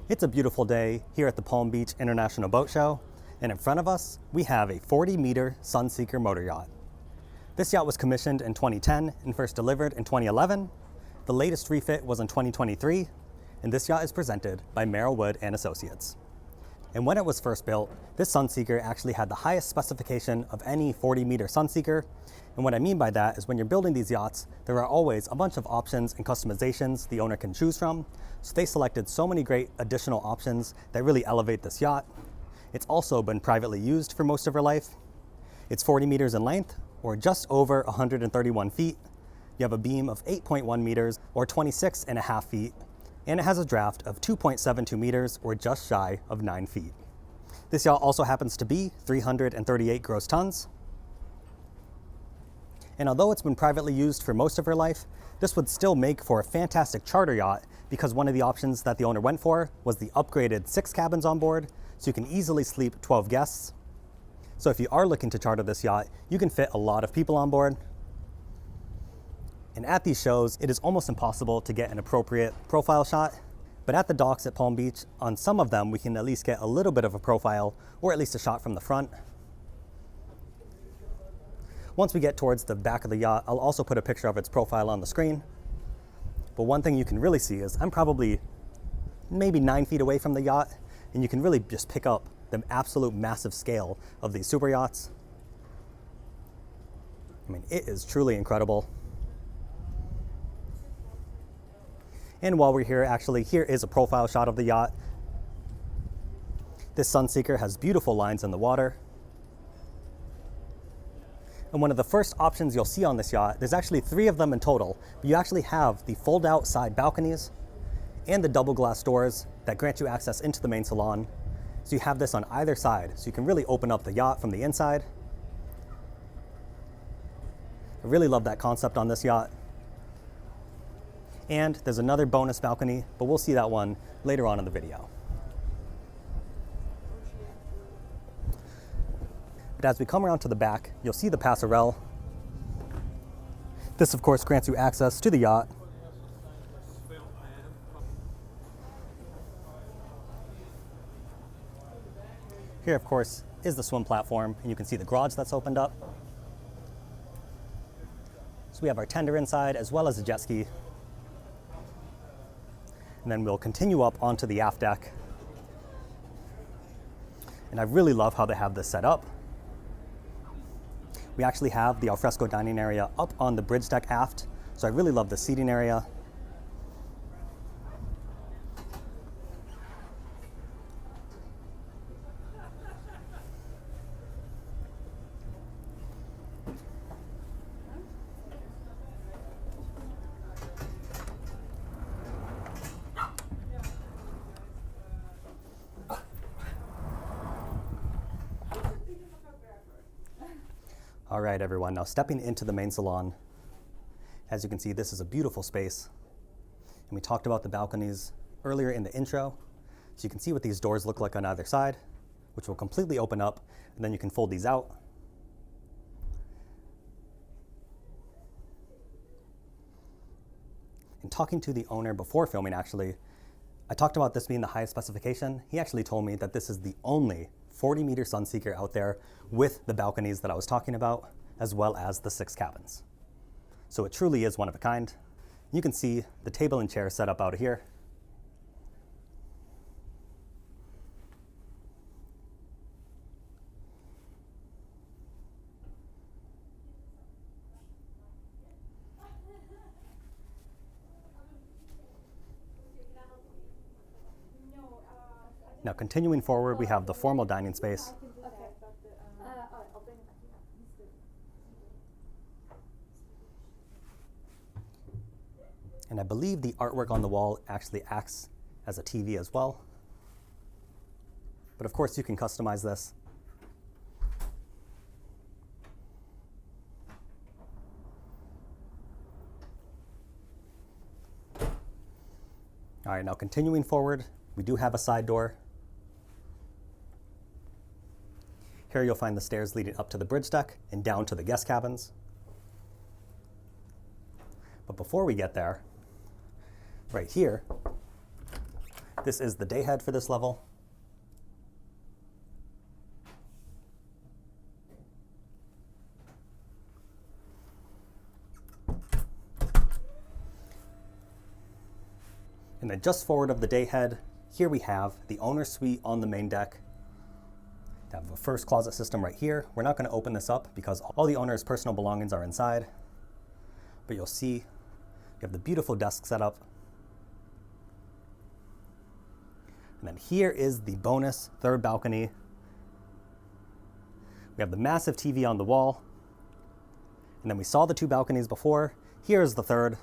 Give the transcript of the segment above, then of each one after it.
It's a beautiful day here at the Palm Beach International Boat Show, and in front of us, we have a 40-meter Sunseeker motor yacht. This yacht was commissioned in 2010 and first delivered in 2011. The latest refit was in 2023, and this yacht is presented by Merrill Wood & Associates. And when it was first built, this Sunseeker actually had the highest specification of any 40-meter Sunseeker. And what I mean by that is when you're building these yachts, there are always a bunch of options and customizations the owner can choose from. So they selected so many great additional options that really elevate this yacht. It's also been privately used for most of her life. It's 40 meters in length, or just over 131 feet. You have a beam of 8.1 meters, or 26.5 feet. And it has a draft of 2.72 meters, or just shy of 9 feet. This yacht also happens to be 338 gross tons. And although it's been privately used for most of her life, this would still make for a fantastic charter yacht because one of the options that the owner went for was the upgraded 6 cabins on board, so you can easily sleep 12 guests. So if you are looking to charter this yacht, you can fit a lot of people on board. And at these shows, it is almost impossible to get an appropriate profile shot. But at the docks at Palm Beach, on some of them, we can at least get a little bit of a profile, or at least a shot from the front. Once we get towards the back of the yacht, I'll also put a picture of its profile on the screen. But one thing you can really see is I'm probably maybe 9 feet away from the yacht, and you can really just pick up the absolute massive scale of these super yachts. I mean, it is truly incredible. And while we're here, actually, here is a profile shot of the yacht. This Sunseeker has beautiful lines in the water. And one of the first options you'll see on this yacht, there's actually 3 of them in total, but you actually have the fold-out side balconies and the double glass doors that grant you access into the main salon. So you have this on either side, so you can really open up the yacht from the inside. I really love that concept on this yacht. And there's another bonus balcony, but we'll see that one later on in the video. But as we come around to the back, you'll see the passerelle. This, of course, grants you access to the yacht. Here, of course, is the swim platform, and you can see the garage that's opened up. So we have our tender inside, as well as a jet ski. And then we'll continue up onto the aft deck. And I really love how they have this set up. We actually have the alfresco dining area up on the bridge deck aft, so I really love the seating area. All right, everyone, now stepping into the main salon. As you can see, this is a beautiful space. And we talked about the balconies earlier in the intro. So you can see what these doors look like on either side, which will completely open up, and then you can fold these out. And talking to the owner before filming, actually, I talked about this being the highest specification. He actually told me that this is the only 40-meter Sunseeker out there with the balconies that I was talking about, as well as the 6 cabins. So it truly is one of a kind. You can see the table and chair set up out here. Now continuing forward, we have the formal dining space. And I believe the artwork on the wall actually acts as a TV as well. But of course you can customize this. All right, now continuing forward, we do have a side door. Here you'll find the stairs leading up to the bridge deck and down to the guest cabins. But before we get there, right here, This is the day head for this level. And then just forward of the day head, here we have the owner's suite on the main deck. They have a first closet system right here. We're not going to open this up because all the owner's personal belongings are inside. But you'll see you have the beautiful desk setup. And then here is the bonus third balcony. We have the massive TV on the wall. And then we saw the two balconies before. Here is the third.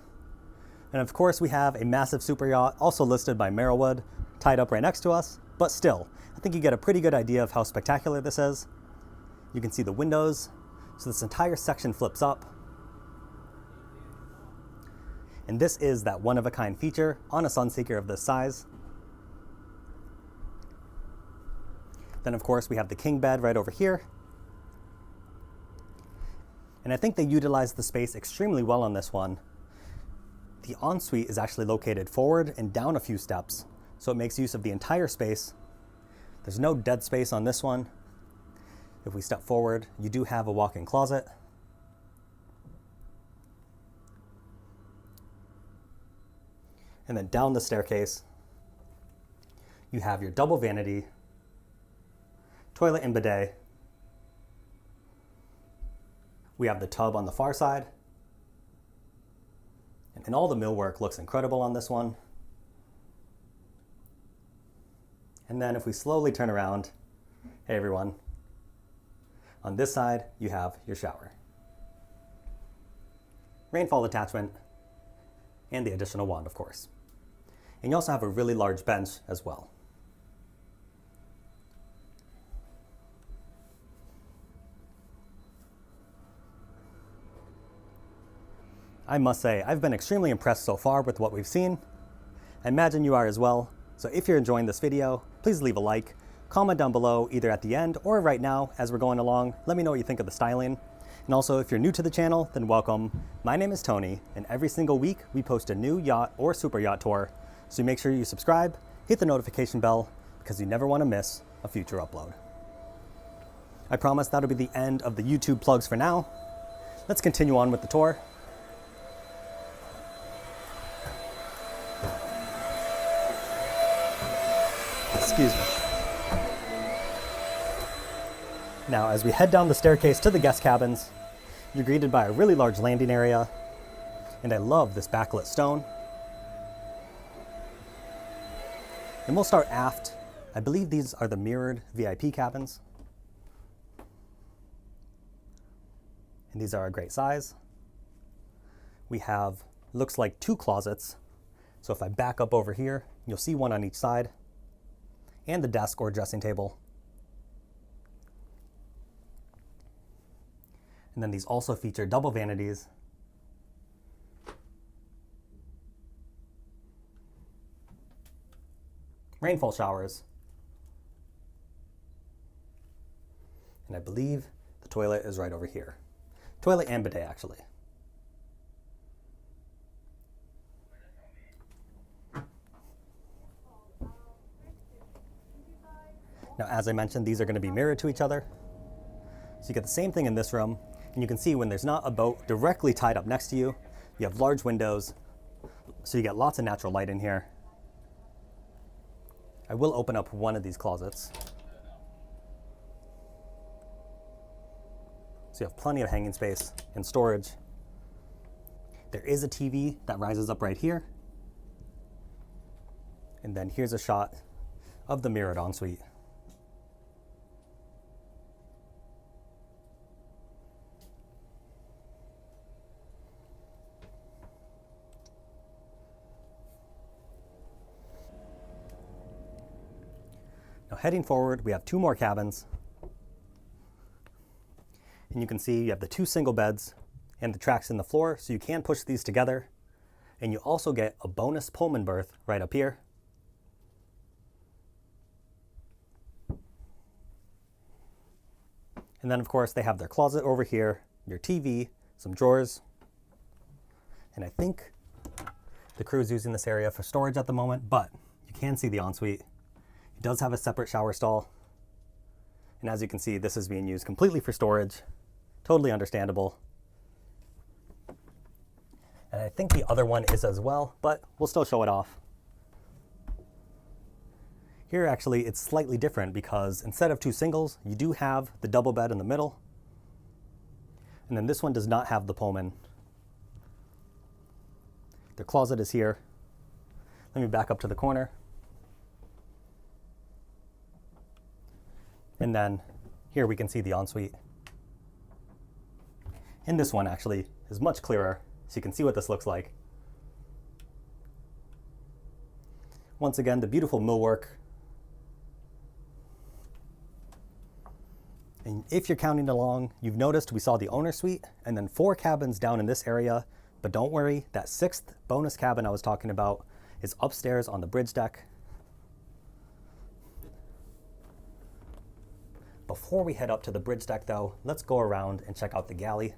And of course we have a massive super yacht, also listed by Merrillwood, tied up right next to us. But still, I think you get a pretty good idea of how spectacular this is. You can see the windows. So this entire section flips up. And this is that one-of-a-kind feature on a Sunseeker of this size. Then of course we have the king bed right over here. And I think they utilized the space extremely well on this one. The ensuite is actually located forward and down a few steps, so it makes use of the entire space. There's no dead space on this one. If we step forward, you do have a walk-in closet. And then down the staircase, you have your double vanity, toilet and bidet. We have the tub on the far side. And all the millwork looks incredible on this one. And then if we slowly turn around, hey everyone, on this side you have your shower. Rainfall attachment, and the additional wand, of course. And you also have a really large bench as well. I must say, I've been extremely impressed so far with what we've seen. I imagine you are as well. So if you're enjoying this video, please leave a like, comment down below either at the end or right now as we're going along. Let me know what you think of the styling. And also, if you're new to the channel, then welcome. My name is Tony, and every single week we post a new yacht or super yacht tour. So make sure you subscribe, hit the notification bell, because you never want to miss a future upload. I promise that'll be the end of the YouTube plugs for now. Let's continue on with the tour. Excuse me. Now, as we head down the staircase to the guest cabins, you're greeted by a really large landing area, and I love this backlit stone. And we'll start aft. I believe these are the mirrored VIP cabins. And these are a great size. We have, looks like 2 closets. So if I back up over here, you'll see one on each side, and the desk or dressing table. And then these also feature double vanities. Rainfall showers. And I believe the toilet is right over here. Toilet and bidet, actually. Now, as I mentioned, these are going to be mirrored to each other. So you get the same thing in this room. And you can see when there's not a boat directly tied up next to you, you have large windows. So you get lots of natural light in here. I will open up one of these closets. So you have plenty of hanging space and storage. There is a TV that rises up right here. And then here's a shot of the mirrored ensuite. Now heading forward, we have 2 more cabins. And you can see you have the 2 single beds and the tracks in the floor, so you can push these together. And you also get a bonus Pullman berth right up here. And then of course they have their closet over here, your TV, some drawers. And I think the crew is using this area for storage at the moment, but you can see the ensuite. It does have a separate shower stall. And as you can see, this is being used completely for storage. Totally understandable. And I think the other one is as well, but we'll still show it off. Here actually it's slightly different because instead of two singles, you do have the double bed in the middle. And then this one does not have the Pullman. The closet is here. Let me back up to the corner. And then here we can see the ensuite. And this one actually is much clearer, so you can see what this looks like. Once again, the beautiful millwork. And if you're counting along, you've noticed we saw the owner suite and then 4 cabins down in this area. But don't worry, that 6th bonus cabin I was talking about is upstairs on the bridge deck. Before we head up to the bridge deck though, let's go around and check out the galley.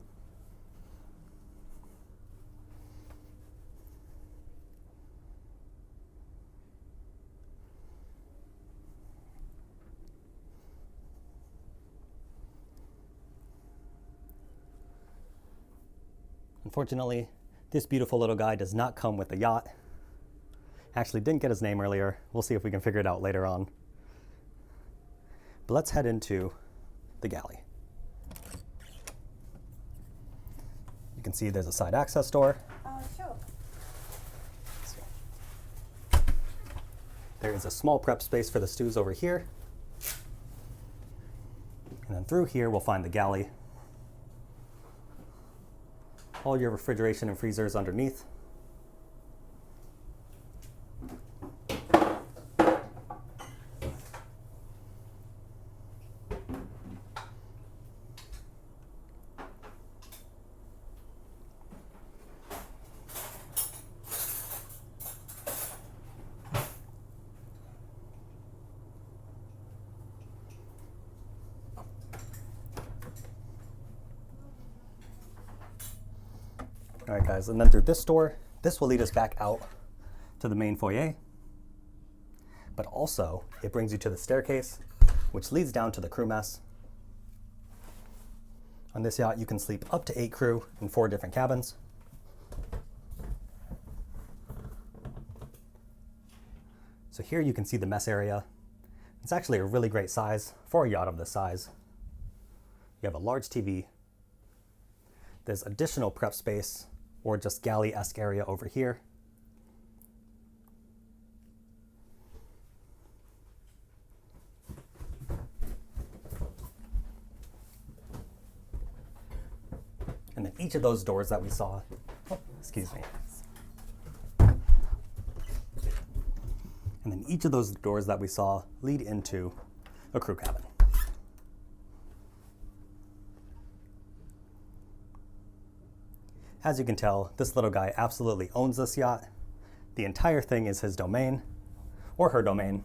Unfortunately, this beautiful little guy does not come with the yacht. Actually, didn't get his name earlier. We'll see if we can figure it out later on. But let's head into the galley. You can see there's a side access door. Sure. There is a small prep space for the stews over here. And then through here, we'll find the galley. All your refrigeration and freezers underneath. All right, guys, and then through this door, this will lead us back out to the main foyer. But also, it brings you to the staircase, which leads down to the crew mess. On this yacht, you can sleep up to 8 crew in 4 different cabins. So here you can see the mess area. It's actually a really great size for a yacht of this size. You have a large TV. There's additional prep space or just galley-esque area over here. And then each of those doors that we saw, excuse me. And then each of those doors that we saw lead into a crew cabin. As you can tell, this little guy absolutely owns this yacht. The entire thing is his domain, or her domain.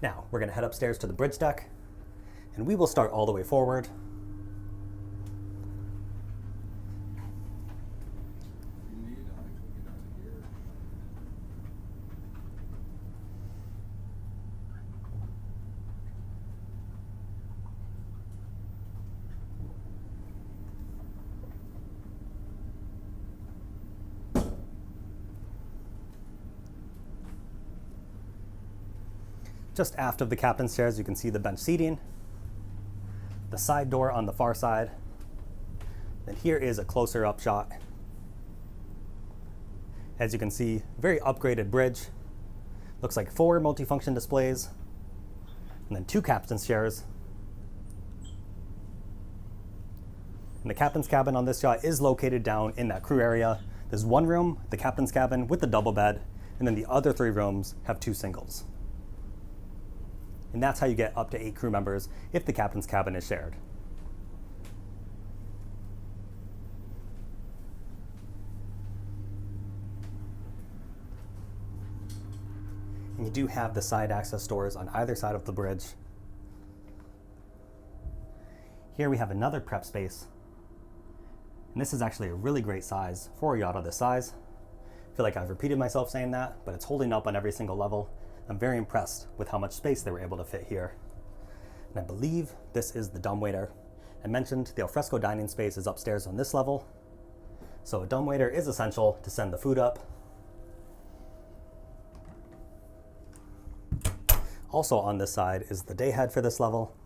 Now, we're gonna head upstairs to the bridge deck, and we will start all the way forward. Just aft of the captain's chairs, you can see the bench seating, the side door on the far side. Then here is a closer up shot. As you can see, very upgraded bridge. Looks like 4 multifunction displays, and then 2 captain's chairs. And the captain's cabin on this yacht is located down in that crew area. There's 1 room, the captain's cabin with the double bed, and then the other 3 rooms have 2 singles. And that's how you get up to 8 crew members if the captain's cabin is shared. And you do have the side access doors on either side of the bridge. Here we have another prep space. And this is actually a really great size for a yacht of this size. I feel like I've repeated myself saying that, but it's holding up on every single level. I'm very impressed with how much space they were able to fit here. And I believe this is the dumbwaiter. I mentioned the alfresco dining space is upstairs on this level, so a dumbwaiter is essential to send the food up. Also on this side is the day head for this level.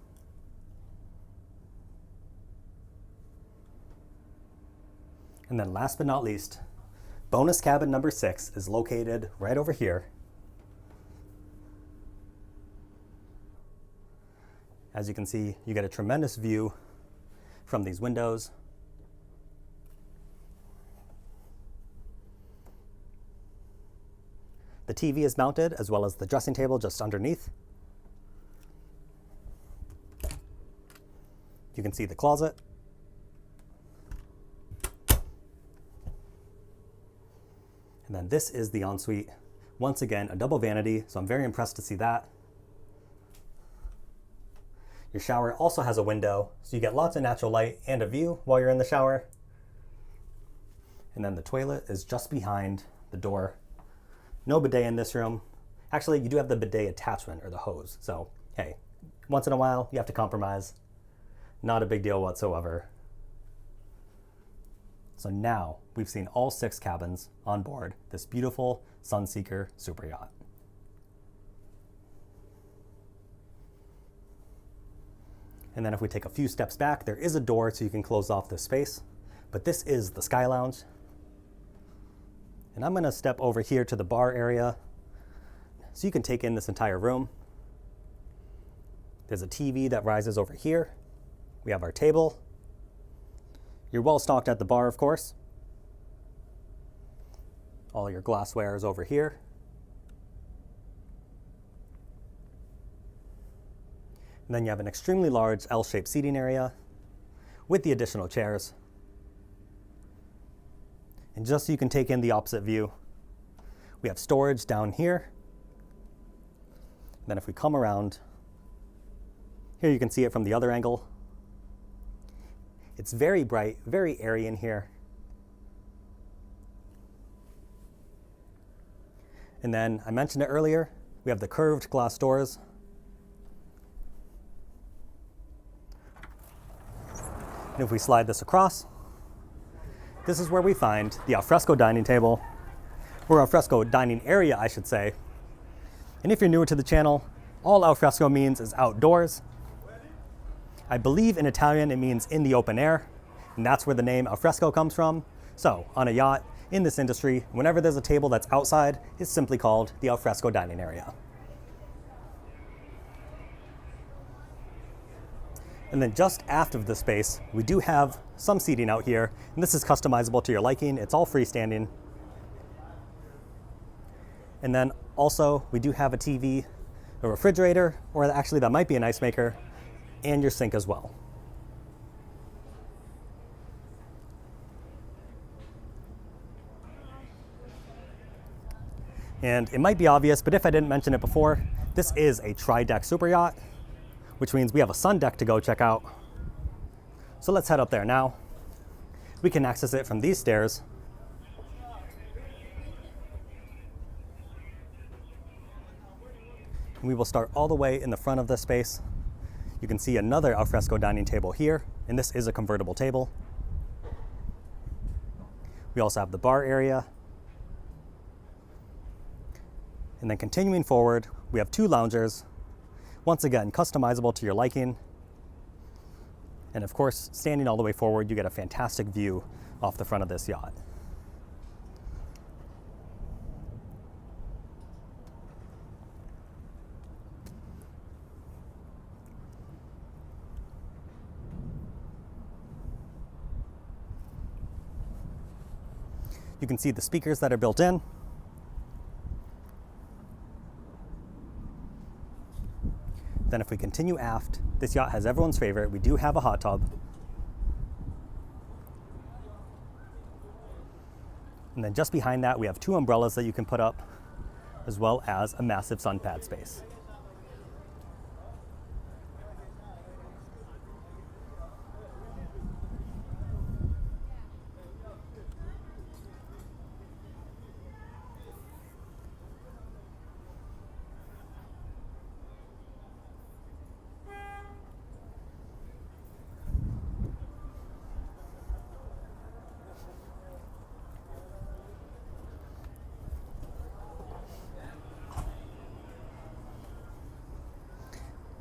And then last but not least, bonus cabin number 6 is located right over here. As you can see, you get a tremendous view from these windows. The TV is mounted, as well as the dressing table just underneath. You can see the closet. And then this is the ensuite. Once again, a double vanity, so I'm very impressed to see that. Your shower also has a window, so you get lots of natural light and a view while you're in the shower. And then the toilet is just behind the door. No bidet in this room. Actually, you do have the bidet attachment, or the hose, so hey, once in a while you have to compromise. Not a big deal whatsoever. So now we've seen all 6 cabins on board this beautiful Sunseeker SuperYacht. And then if we take a few steps back, there is a door so you can close off this space, but this is the Sky Lounge. And I'm gonna step over here to the bar area so you can take in this entire room. There's a TV that rises over here. We have our table. You're well stocked at the bar, of course. All your glassware is over here. And then you have an extremely large L-shaped seating area with the additional chairs. And just so you can take in the opposite view, we have storage down here. Then if we come around, here you can see it from the other angle. It's very bright, very airy in here. And then I mentioned it earlier, we have the curved glass doors. And if we slide this across, this is where we find the alfresco dining table, or alfresco dining area, I should say. And if you're newer to the channel, all alfresco means is outdoors. I believe in Italian it means in the open air, and that's where the name alfresco comes from. So on a yacht, in this industry, whenever there's a table that's outside, it's simply called the alfresco dining area. And then just aft of the space, we do have some seating out here, and this is customizable to your liking. It's all freestanding. And then also, we do have a TV, a refrigerator, or actually that might be an ice maker, and your sink as well. And it might be obvious, but if I didn't mention it before, this is a tri-deck super yacht, which means we have a sun deck to go check out. So let's head up there now. We can access it from these stairs. And we will start all the way in the front of this space. You can see another alfresco dining table here, and this is a convertible table. We also have the bar area. And then continuing forward, we have 2 loungers. Once again, customizable to your liking. And of course, standing all the way forward, you get a fantastic view off the front of this yacht. You can see the speakers that are built in. Then if we continue aft, this yacht has everyone's favorite. We do have a hot tub. And then just behind that, we have 2 umbrellas that you can put up, as well as a massive sun pad space.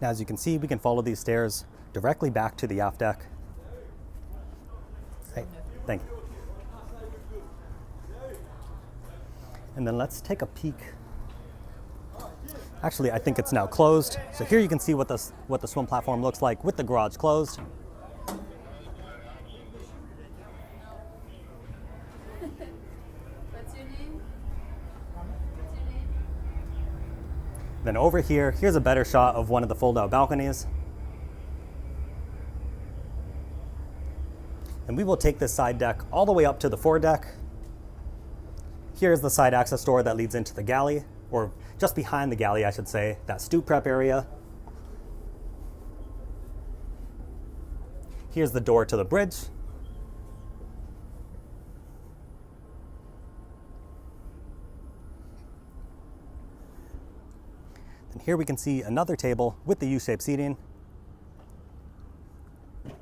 Now, as you can see, we can follow these stairs directly back to the aft deck. Hey, thank you. And then let's take a peek. Actually, I think it's now closed. So here you can see what the swim platform looks like with the garage closed. What's your name? Then over here, here's a better shot of one of the fold-out balconies. And we will take this side deck all the way up to the foredeck. Here's the side access door that leads into the galley, or just behind the galley, I should say, that stoop prep area. Here's the door to the bridge. And here we can see another table with the U-shaped seating. And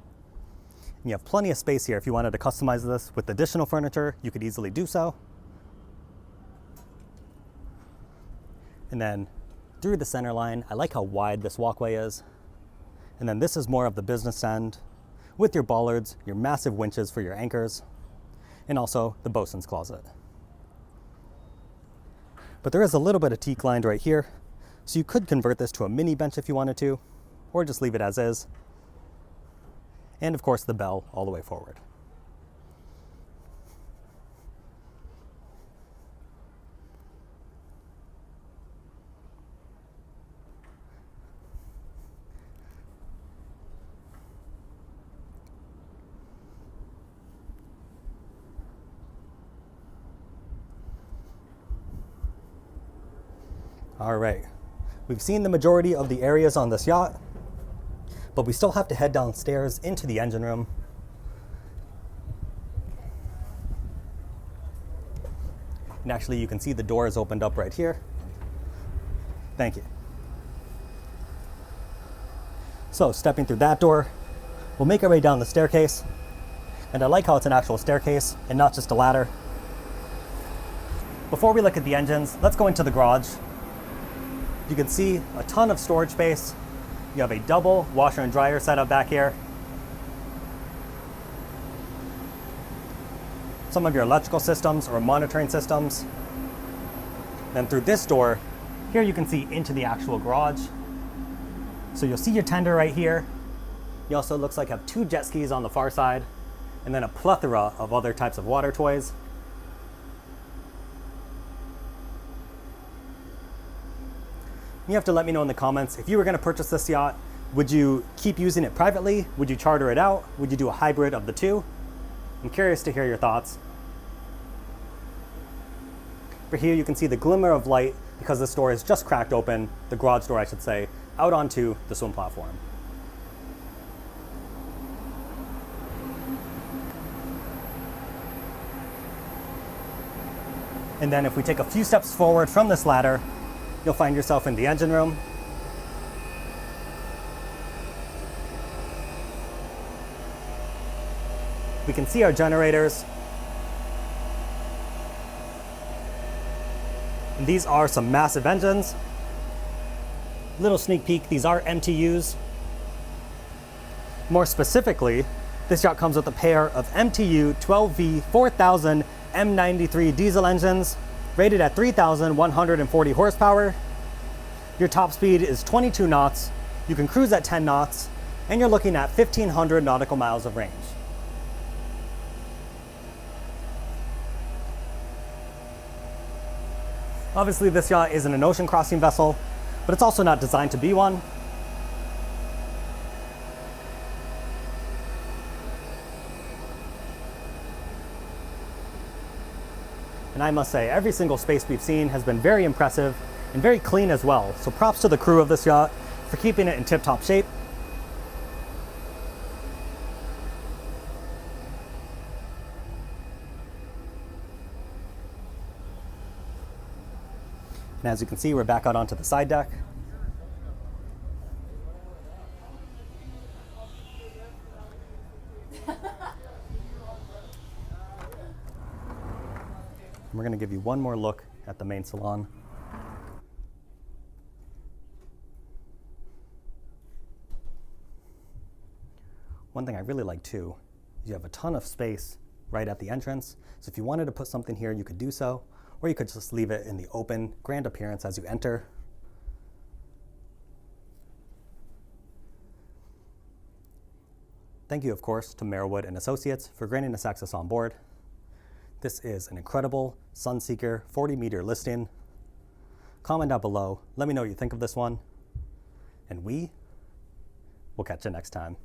you have plenty of space here. If you wanted to customize this with additional furniture, you could easily do so. And then through the center line, I like how wide this walkway is. And then this is more of the business end with your bollards, your massive winches for your anchors, and also the bosun's closet. But there is a little bit of teak lined right here, so you could convert this to a mini bench if you wanted to, or just leave it as is. And of course the bell all the way forward. All right, we've seen the majority of the areas on this yacht, but we still have to head downstairs into the engine room. And actually, you can see the door is opened up right here. Thank you. So stepping through that door, we'll make our way down the staircase. And I like how it's an actual staircase and not just a ladder. Before we look at the engines, let's go into the garage. You can see a ton of storage space. You have a double washer and dryer setup back here. Some of your electrical systems or monitoring systems. Then through this door, here you can see into the actual garage. So you'll see your tender right here. You also looks like have 2 jet skis on the far side, and then a plethora of other types of water toys. You have to let me know in the comments, if you were going to purchase this yacht, would you keep using it privately? Would you charter it out? Would you do a hybrid of the two? I'm curious to hear your thoughts. For here you can see the glimmer of light because this door is just cracked open, the garage door I should say, out onto the swim platform. And then if we take a few steps forward from this ladder, you'll find yourself in the engine room. We can see our generators. And these are some massive engines. Little sneak peek, these are MTUs. More specifically, this yacht comes with a pair of MTU 12V 4000 M93 diesel engines, rated at 3,140 horsepower. Your top speed is 22 knots. You can cruise at 10 knots, and you're looking at 1,500 nautical miles of range. Obviously, this yacht isn't an ocean crossing vessel, but it's also not designed to be one. And I must say, every single space we've seen has been very impressive and very clean as well. So props to the crew of this yacht for keeping it in tip-top shape. And as you can see, we're back out onto the side deck. And we're going to give you one more look at the main salon. One thing I really like too, is you have a ton of space right at the entrance. So if you wanted to put something here, you could do so, or you could just leave it in the open, grand appearance as you enter. Thank you, of course, to Merwood and Associates for granting us access on board. This is an incredible Sunseeker 40-meter listing. Comment down below, let me know what you think of this one, and we will catch you next time.